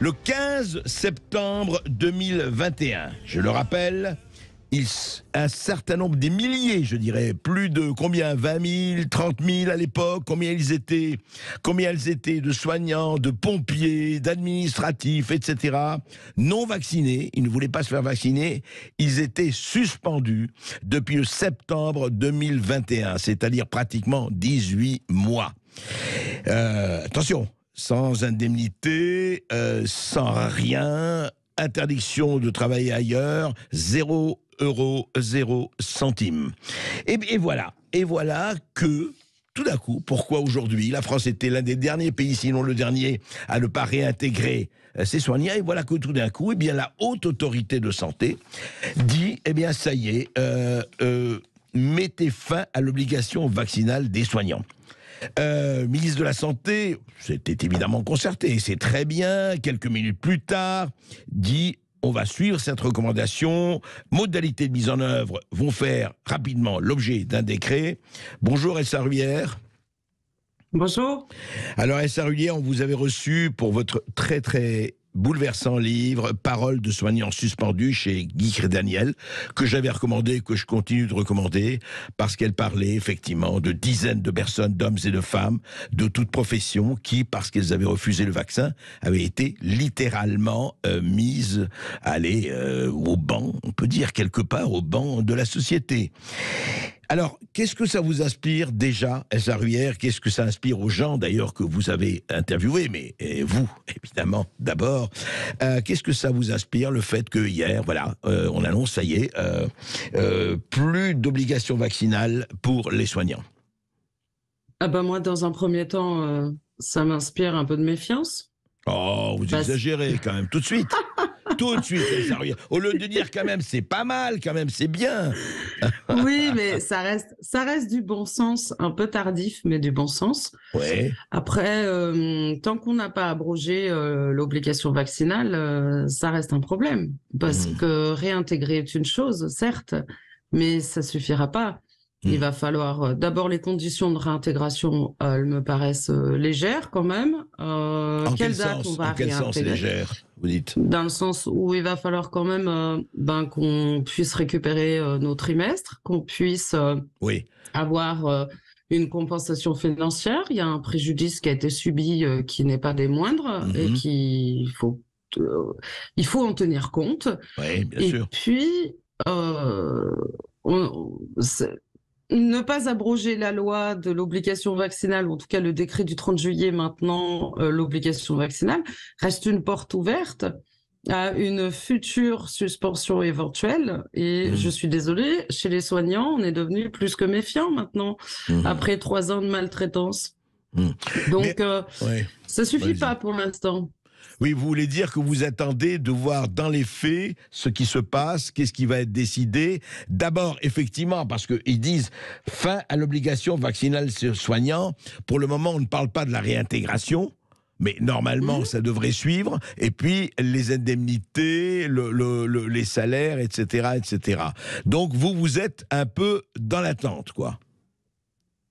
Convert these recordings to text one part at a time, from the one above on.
Le 15 septembre 2021, je le rappelle, un certain nombre, des milliers, je dirais, plus de combien, 20 000, 30 000 à l'époque, combien ils étaient de soignants, de pompiers, d'administratifs, etc., non vaccinés, ils ne voulaient pas se faire vacciner, ils étaient suspendus depuis le septembre 2021, c'est-à-dire pratiquement 18 mois. Attention, sans indemnité, sans rien, interdiction de travailler ailleurs, 0 euros, 0 centimes. Et voilà que, tout d'un coup, pourquoi aujourd'hui, la France était l'un des derniers pays, sinon le dernier, à ne pas réintégrer ses soignants, et voilà que tout d'un coup, la haute autorité de santé dit, ça y est, mettez fin à l'obligation vaccinale des soignants. Ministre de la Santé, c'était évidemment concerté, c'est très bien, quelques minutes plus tard, dit on va suivre cette recommandation, modalités de mise en œuvre vont faire rapidement l'objet d'un décret. Bonjour Elsa Ruyer. Bonjour. Alors Elsa Ruyer, on vous avait reçu pour votre très très bouleversant livre, Paroles de soignants suspendus chez Guy Daniel, que j'avais recommandé, que je continue de recommander, parce qu'elle parlait effectivement de dizaines de personnes, d'hommes et de femmes, de toutes professions, qui, parce qu'elles avaient refusé le vaccin, avaient été littéralement mises à aller au banc, on peut dire quelque part au banc de la société. Alors, qu'est-ce que ça vous inspire déjà, Elsa Ruyer? Qu'est-ce que ça inspire aux gens, d'ailleurs, que vous avez interviewés, mais vous, évidemment, d'abord. Qu'est-ce que ça vous inspire, le fait que hier, on annonce, ça y est, plus d'obligation vaccinale pour les soignants? Moi, dans un premier temps, ça m'inspire un peu de méfiance. Oh, vous exagérez quand même, tout de suite. Tout de suite, Elsa Ruyer. Au lieu de dire quand même, c'est pas mal, quand même, c'est bien. Oui, mais ça reste du bon sens, un peu tardif, mais du bon sens. Ouais. Après, tant qu'on n'a pas abrogé l'obligation vaccinale, ça reste un problème. Parce que réintégrer est une chose, certes, mais ça suffira pas. Il va falloir d'abord les conditions de réintégration, elles me paraissent légères quand même. Quelle date on va réintégrer ? En quel sens légère, vous dites ? Dans le sens où il va falloir quand même qu'on puisse récupérer nos trimestres, qu'on puisse avoir une compensation financière. Il y a un préjudice qui a été subi qui n'est pas des moindres et il faut en tenir compte. Oui, bien sûr. Et puis, ne pas abroger la loi de l'obligation vaccinale, ou en tout cas le décret du 30 juillet maintenant, l'obligation vaccinale, reste une porte ouverte à une future suspension éventuelle. Et je suis désolée, chez les soignants, on est devenu plus que méfiant maintenant, après 3 ans de maltraitance. Donc, ça suffit pas pour l'instant. Oui, vous voulez dire que vous attendez de voir dans les faits ce qui se passe, qu'est-ce qui va être décidé. D'abord, effectivement, parce qu'ils disent fin à l'obligation vaccinale soignant. Pour le moment, on ne parle pas de la réintégration, mais normalement, ça devrait suivre. Et puis, les indemnités, les salaires, etc., etc. Donc, vous êtes un peu dans l'attente, quoi.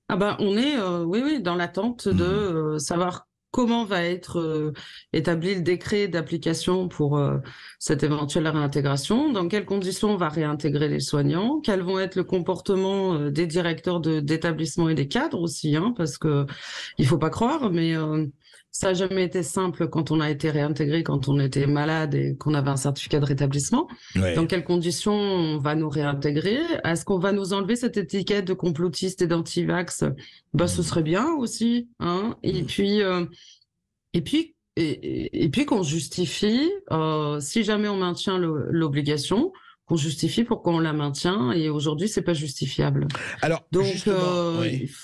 On est, dans l'attente de savoir comment va être établi le décret d'application pour cette éventuelle réintégration, dans quelles conditions on va réintégrer les soignants, quels vont être le comportement des directeurs d'établissements et des cadres aussi, parce que il faut pas croire, mais ça n'a jamais été simple quand on a été réintégré, quand on était malade et qu'on avait un certificat de rétablissement. Ouais. Dans quelles conditions on va nous réintégrer? Est-ce qu'on va nous enlever cette étiquette de complotiste et d'anti-vax? Ce serait bien aussi, Et puis qu'on justifie, si jamais on maintient l'obligation, qu'on justifie pourquoi on la maintient, et aujourd'hui c'est pas justifiable. Alors, donc,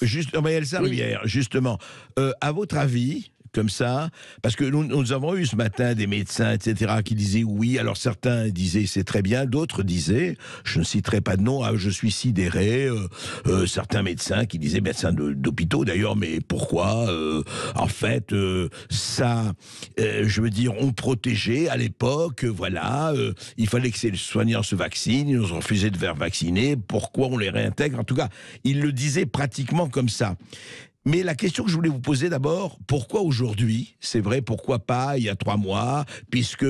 justement, Elsa Ruyer, justement, à votre avis, comme ça, parce que nous avons eu ce matin des médecins, etc., qui disaient oui. Alors certains disaient c'est très bien, d'autres disaient, je ne citerai pas de nom, je suis sidéré. Certains médecins qui disaient, médecins d'hôpitaux d'ailleurs, mais pourquoi en fait, je veux dire, on protégeait à l'époque, il fallait que ces soignants se vaccinent, ils nous ont refusé de faire vacciner, pourquoi on les réintègre? En tout cas, ils le disaient pratiquement comme ça. Mais la question que je voulais vous poser d'abord, pourquoi aujourd'hui? C'est vrai, pourquoi pas il y a 3 mois? Puisque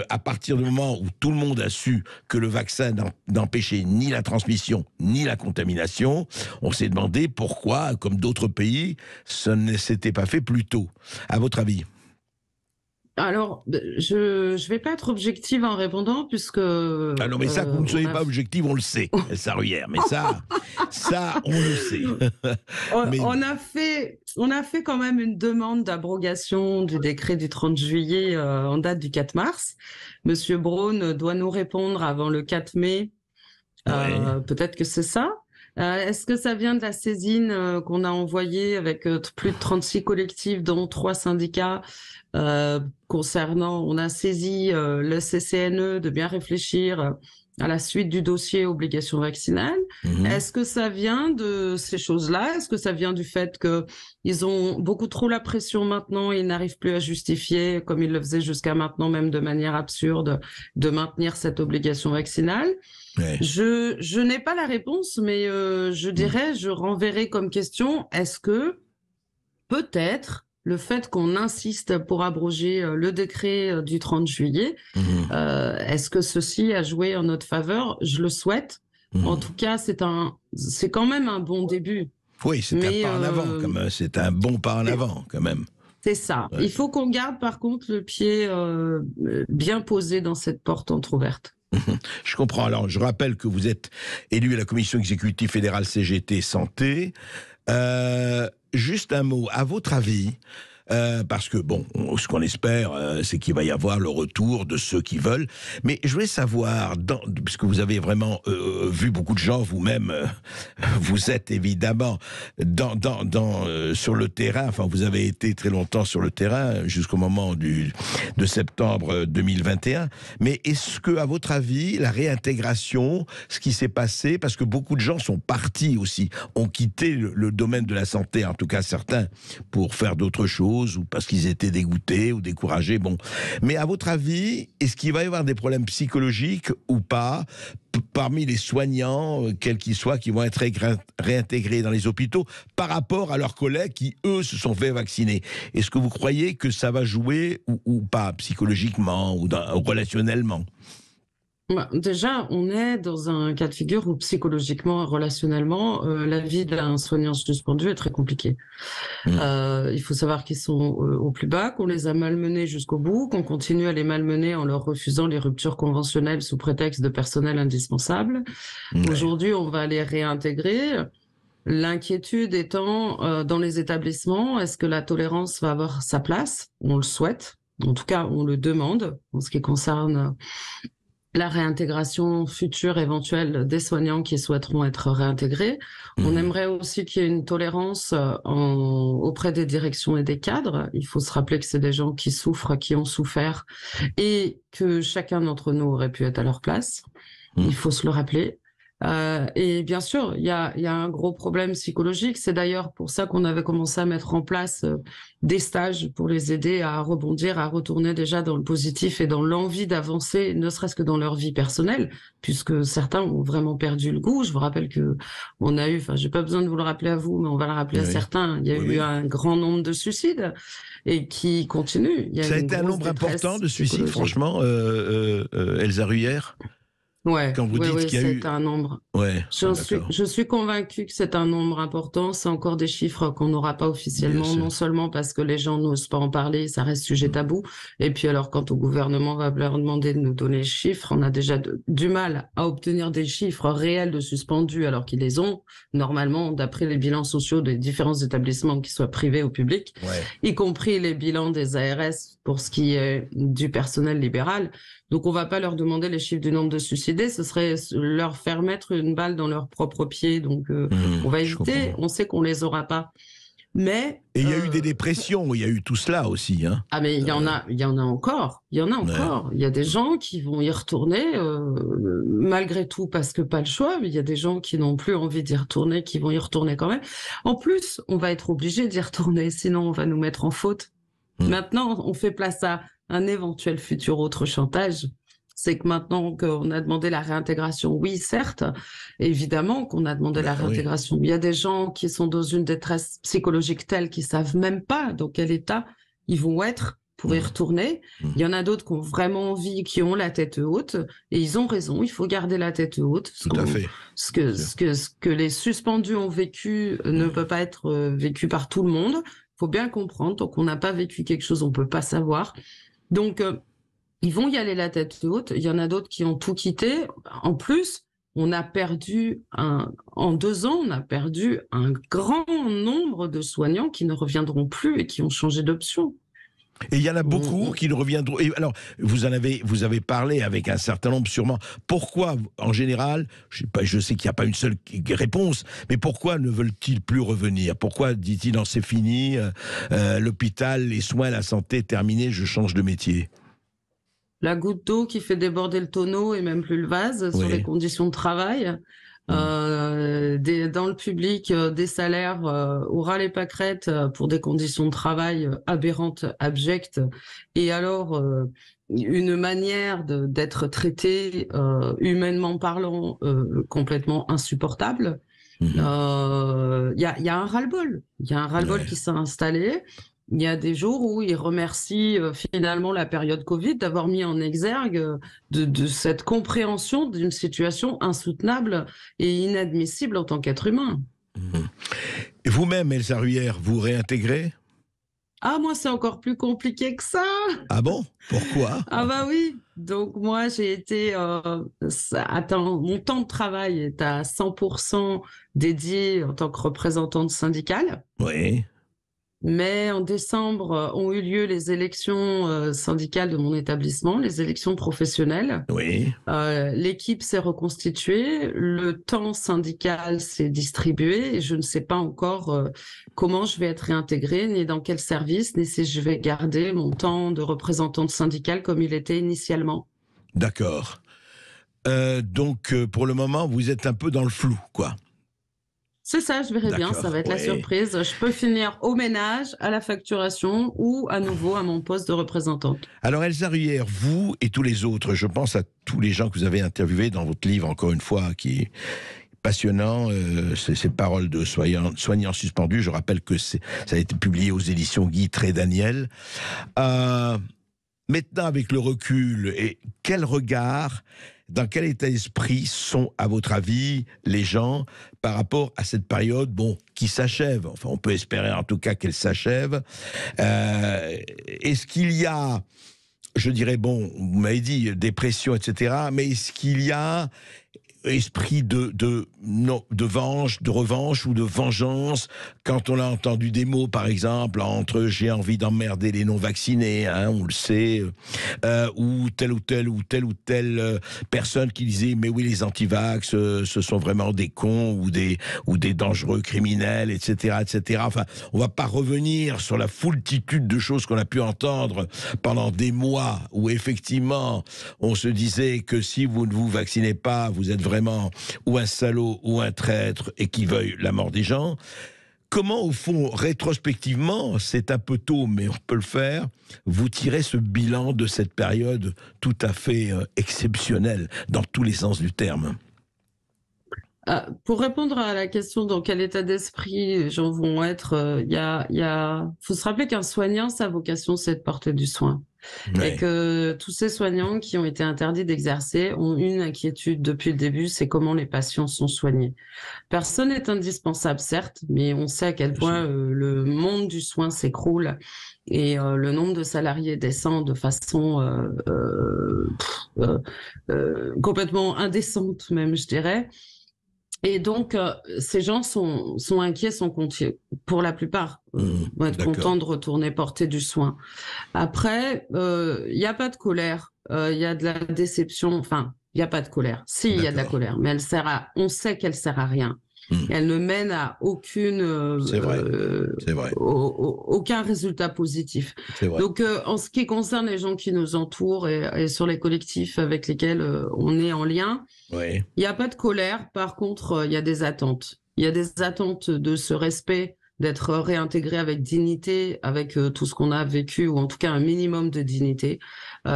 à partir du moment où tout le monde a su que le vaccin n'empêchait ni la transmission ni la contamination, on s'est demandé pourquoi, comme d'autres pays, ça ne s'était pas fait plus tôt. À votre avis? Alors, je vais pas être objective en répondant puisque Ah non, mais ça, que vous ne soyez pas objectif, on le sait, Elsa Ruyère. Mais ça, on le sait. Mais... on a fait quand même une demande d'abrogation du décret du 30 juillet en date du 4 mars. Monsieur Braun doit nous répondre avant le 4 mai. Ouais. Peut-être que c'est ça. Est-ce que ça vient de la saisine qu'on a envoyée avec plus de 36 collectifs, dont 3 syndicats, on a saisi le CCNE de bien réfléchir à la suite du dossier obligation vaccinale. Est-ce que ça vient de ces choses-là? Est-ce que ça vient du fait qu'ils ont beaucoup trop la pression maintenant et ils n'arrivent plus à justifier, comme ils le faisaient jusqu'à maintenant, même de manière absurde, de maintenir cette obligation vaccinale? Ouais. Je n'ai pas la réponse, mais je dirais, je renverrai comme question, est-ce que peut-être le fait qu'on insiste pour abroger le décret du 30 juillet, est-ce que ceci a joué en notre faveur? Je le souhaite. En tout cas, c'est quand même un bon début. Oui, c'est un pas en avant, quand même. C'est un bon pas en avant, quand même. C'est ça. Ouais. Il faut qu'on garde, par contre, le pied bien posé dans cette porte entrouverte. Je comprends. Alors, je rappelle que vous êtes élu à la commission exécutive fédérale CGT Santé. Juste un mot, à votre avis, parce que, bon, ce qu'on espère, c'est qu'il va y avoir le retour de ceux qui veulent. Mais je voulais savoir, puisque vous avez vraiment vu beaucoup de gens, vous-même, vous êtes évidemment sur le terrain, enfin, vous avez été très longtemps sur le terrain, jusqu'au moment de septembre 2021. Mais est-ce que, à votre avis, la réintégration, ce qui s'est passé, parce que beaucoup de gens sont partis aussi, ont quitté le domaine de la santé, en tout cas certains, pour faire d'autres choses, ou parce qu'ils étaient dégoûtés ou découragés. Bon. Mais à votre avis, est-ce qu'il va y avoir des problèmes psychologiques ou pas parmi les soignants, quels qu'ils soient, qui vont être réintégrés dans les hôpitaux par rapport à leurs collègues qui, eux, se sont fait vacciner? Est-ce que vous croyez que ça va jouer ou pas, psychologiquement ou relationnellement? Déjà, on est dans un cas de figure où psychologiquement et relationnellement, la vie d'un soignant suspendu est très compliquée. Il faut savoir qu'ils sont au plus bas, qu'on les a malmenés jusqu'au bout, qu'on continue à les malmener en leur refusant les ruptures conventionnelles sous prétexte de personnel indispensable. Ouais. Aujourd'hui, on va les réintégrer. L'inquiétude étant dans les établissements, est-ce que la tolérance va avoir sa place? On le souhaite. En tout cas, on le demande en ce qui concerne la réintégration future éventuelle des soignants qui souhaiteront être réintégrés. On aimerait aussi qu'il y ait une tolérance auprès des directions et des cadres. Il faut se rappeler que c'est des gens qui souffrent, qui ont souffert, et que chacun d'entre nous aurait pu être à leur place. Il faut se le rappeler. Et bien sûr, il y a un gros problème psychologique. C'est d'ailleurs pour ça qu'on avait commencé à mettre en place des stages pour les aider à rebondir, à retourner déjà dans le positif et dans l'envie d'avancer, ne serait-ce que dans leur vie personnelle, puisque certains ont vraiment perdu le goût. Je vous rappelle que on a eu, enfin, j'ai pas besoin de vous le rappeler à vous, mais on va le rappeler à certains. Il y a eu un grand nombre de suicides et qui continuent. Ça a été un nombre important de suicides, franchement, Elsa Ruyère. Ouais, quand vous dites qu'il y a eu un nombre. Ouais, je suis convaincue que c'est un nombre important. C'est encore des chiffres qu'on n'aura pas officiellement, non seulement parce que les gens n'osent pas en parler, ça reste sujet tabou. Et puis alors, quand au gouvernement va leur demander de nous donner les chiffres, on a déjà du mal à obtenir des chiffres réels de suspendus, alors qu'ils les ont normalement d'après les bilans sociaux des différents établissements, qu'ils soient privés ou publics, y compris les bilans des ARS pour ce qui est du personnel libéral. Donc, on va pas leur demander les chiffres du nombre de suicidés, ce serait leur faire mettre une balle dans leur propre pied. Donc, on va éviter, on sait qu'on les aura pas. Mais... Et il y a eu des dépressions, il y a eu tout cela aussi. Hein. Ah, mais il y en a encore. Il y en a encore. Il y a des gens qui vont y retourner, malgré tout, parce que pas le choix, mais il y a des gens qui n'ont plus envie d'y retourner, qui vont y retourner quand même. En plus, on va être obligé d'y retourner, sinon on va nous mettre en faute. Maintenant, on fait place à un éventuel futur autre chantage. c'est que maintenant qu'on a demandé la réintégration, oui, certes, évidemment qu'on a demandé la Oui. réintégration. Il y a des gens qui sont dans une détresse psychologique telle qu'ils savent même pas dans quel état ils vont être pour y retourner. Il y en a d'autres qui ont vraiment envie, qui ont la tête haute, et ils ont raison, il faut garder la tête haute. Tout à fait. Ce que les suspendus ont vécu ne peut pas être vécu par tout le monde. Il faut bien comprendre, tant qu'on n'a pas vécu quelque chose, on peut pas savoir. Donc, ils vont y aller la tête haute. Il y en a d'autres qui ont tout quitté. En plus, on a perdu en 2 ans, on a perdu un grand nombre de soignants qui ne reviendront plus et qui ont changé d'option. Et il y en a beaucoup qui ne reviendront. Et alors, vous avez parlé avec un certain nombre sûrement. Pourquoi, en général, je sais qu'il n'y a pas une seule réponse, mais pourquoi ne veulent-ils plus revenir? Pourquoi dit-il non, c'est fini, l'hôpital, les soins, la santé, terminé, je change de métier? La goutte d'eau qui fait déborder le tonneau et même plus le vase sur les conditions de travail. Dans le public, des salaires au ras les pâquerettes pour des conditions de travail aberrantes, abjectes, et alors une manière d'être traité humainement parlant complètement insupportable. Il y a un ras-le-bol. Il y a un ras-le-bol qui s'est installé. Il y a des jours où ils remercient finalement la période Covid d'avoir mis en exergue de cette compréhension d'une situation insoutenable et inadmissible en tant qu'être humain. Et vous-même, Elsa Ruyer, vous réintégrez? Ah, moi, c'est encore plus compliqué que ça. Ah bon? Pourquoi? Ah bah oui. Donc moi, j'ai été... mon temps de travail est à 100% dédié en tant que représentante syndicale. Oui. Mais en décembre ont eu lieu les élections syndicales de mon établissement, les élections professionnelles. Oui. L'équipe s'est reconstituée, le temps syndical s'est distribué et je ne sais pas encore comment je vais être réintégrée, ni dans quel service, ni si je vais garder mon temps de représentante syndicale comme il était initialement. D'accord. Donc, pour le moment, vous êtes un peu dans le flou, quoi. C'est ça, je verrai bien, ça va être la surprise. Je peux finir au ménage, à la facturation ou à nouveau à mon poste de représentante. Alors Elsa Ruyer, vous et tous les autres, je pense à tous les gens que vous avez interviewés dans votre livre, encore une fois, qui est passionnant, ces paroles de soignants suspendus. Je rappelle que ça a été publié aux éditions Guy Trédaniel. Maintenant, avec le recul, et quel regard, dans quel état d'esprit sont, à votre avis, les gens par rapport à cette période, qui s'achève? Enfin, on peut espérer en tout cas qu'elle s'achève. Est-ce qu'il y a, je dirais, vous m'avez dit dépression, etc., mais est-ce qu'il y a esprit de revanche ou de vengeance, quand on a entendu des mots, par exemple, entre j'ai envie d'emmerder les non-vaccinés, on le sait, ou telle personne qui disait mais oui, les antivax, ce sont vraiment des cons ou des dangereux criminels, etc., etc. Enfin, on va pas revenir sur la foultitude de choses qu'on a pu entendre pendant des mois où effectivement on se disait que si vous ne vous vaccinez pas, vous êtes vraiment ou un salaud ou un traître et qui veuille la mort des gens. Comment, au fond, rétrospectivement, c'est un peu tôt, mais on peut le faire, vous tirez ce bilan de cette période tout à fait exceptionnelle dans tous les sens du terme? Pour répondre à la question dans quel état d'esprit les gens vont être, faut se rappeler qu'un soignant, sa vocation, c'est de porter du soin. Ouais. Et que tous ces soignants qui ont été interdits d'exercer ont une inquiétude depuis le début, c'est comment les patients sont soignés. Personne n'est indispensable, certes, mais on sait à quel point le monde du soin s'écroule et le nombre de salariés descend de façon complètement indécente, même, je dirais. Et donc, ces gens sont inquiets, sont confiés, pour la plupart, vont être contents de retourner porter du soin. Après, il n'y a pas de colère, il y a de la déception, enfin, il n'y a pas de colère. Si, il y a de la colère, mais on sait qu'elle sert à rien. Elle ne mène à aucune, c'est vrai. aucun résultat positif. Donc, en ce qui concerne les gens qui nous entourent et sur les collectifs avec lesquels on est en lien, il n'y a pas de colère. Par contre, il y a des attentes. Il y a des attentes de ce respect d'être réintégré avec dignité, avec tout ce qu'on a vécu, ou en tout cas un minimum de dignité,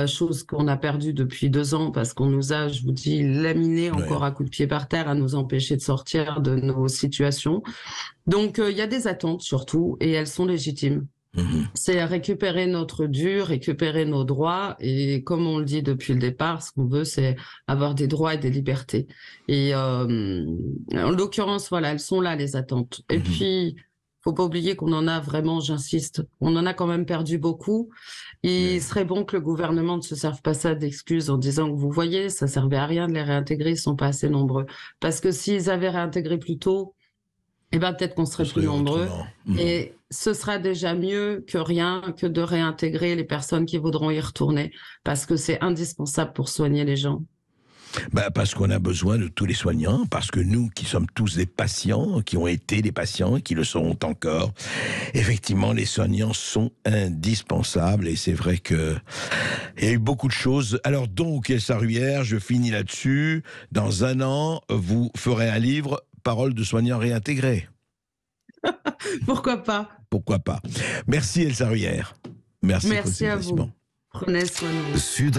chose qu'on a perdue depuis 2 ans parce qu'on nous a, je vous dis, laminé Ouais. encore à coups de pied par terre, à nous empêcher de sortir de nos situations. Donc il y a des attentes surtout, et elles sont légitimes. Mhm. C'est récupérer notre dû, récupérer nos droits. Et comme on le dit depuis le départ, ce qu'on veut, c'est avoir des droits et des libertés. Et en l'occurrence, voilà, elles sont là, les attentes. Et Mhm. puis, faut pas oublier qu'on en a vraiment, j'insiste, on en a quand même perdu beaucoup. Il Ouais. serait bon que le gouvernement ne se serve pas ça d'excuse en disant que vous voyez, ça servait à rien de les réintégrer, ils sont pas assez nombreux. Parce que s'ils avaient réintégré plus tôt, eh ben, peut-être qu'on Ce serait plus serait nombreux, autrement. Mhm. et ce sera déjà mieux que rien que de réintégrer les personnes qui voudront y retourner, parce que c'est indispensable pour soigner les gens. Bah, parce qu'on a besoin de tous les soignants, parce que nous qui sommes tous des patients, qui ont été des patients, qui le seront encore, effectivement, les soignants sont indispensables et c'est vrai que il y a eu beaucoup de choses. Alors donc, Elsa Ruyer, je finis là-dessus. Dans un an, vous ferez un livre, Paroles de soignants réintégrés. Pourquoi pas? Pourquoi pas? Merci Elsa Ruyer. Merci pour Merci ces à éclaircissements. vous. Prenez soin de vous. Sud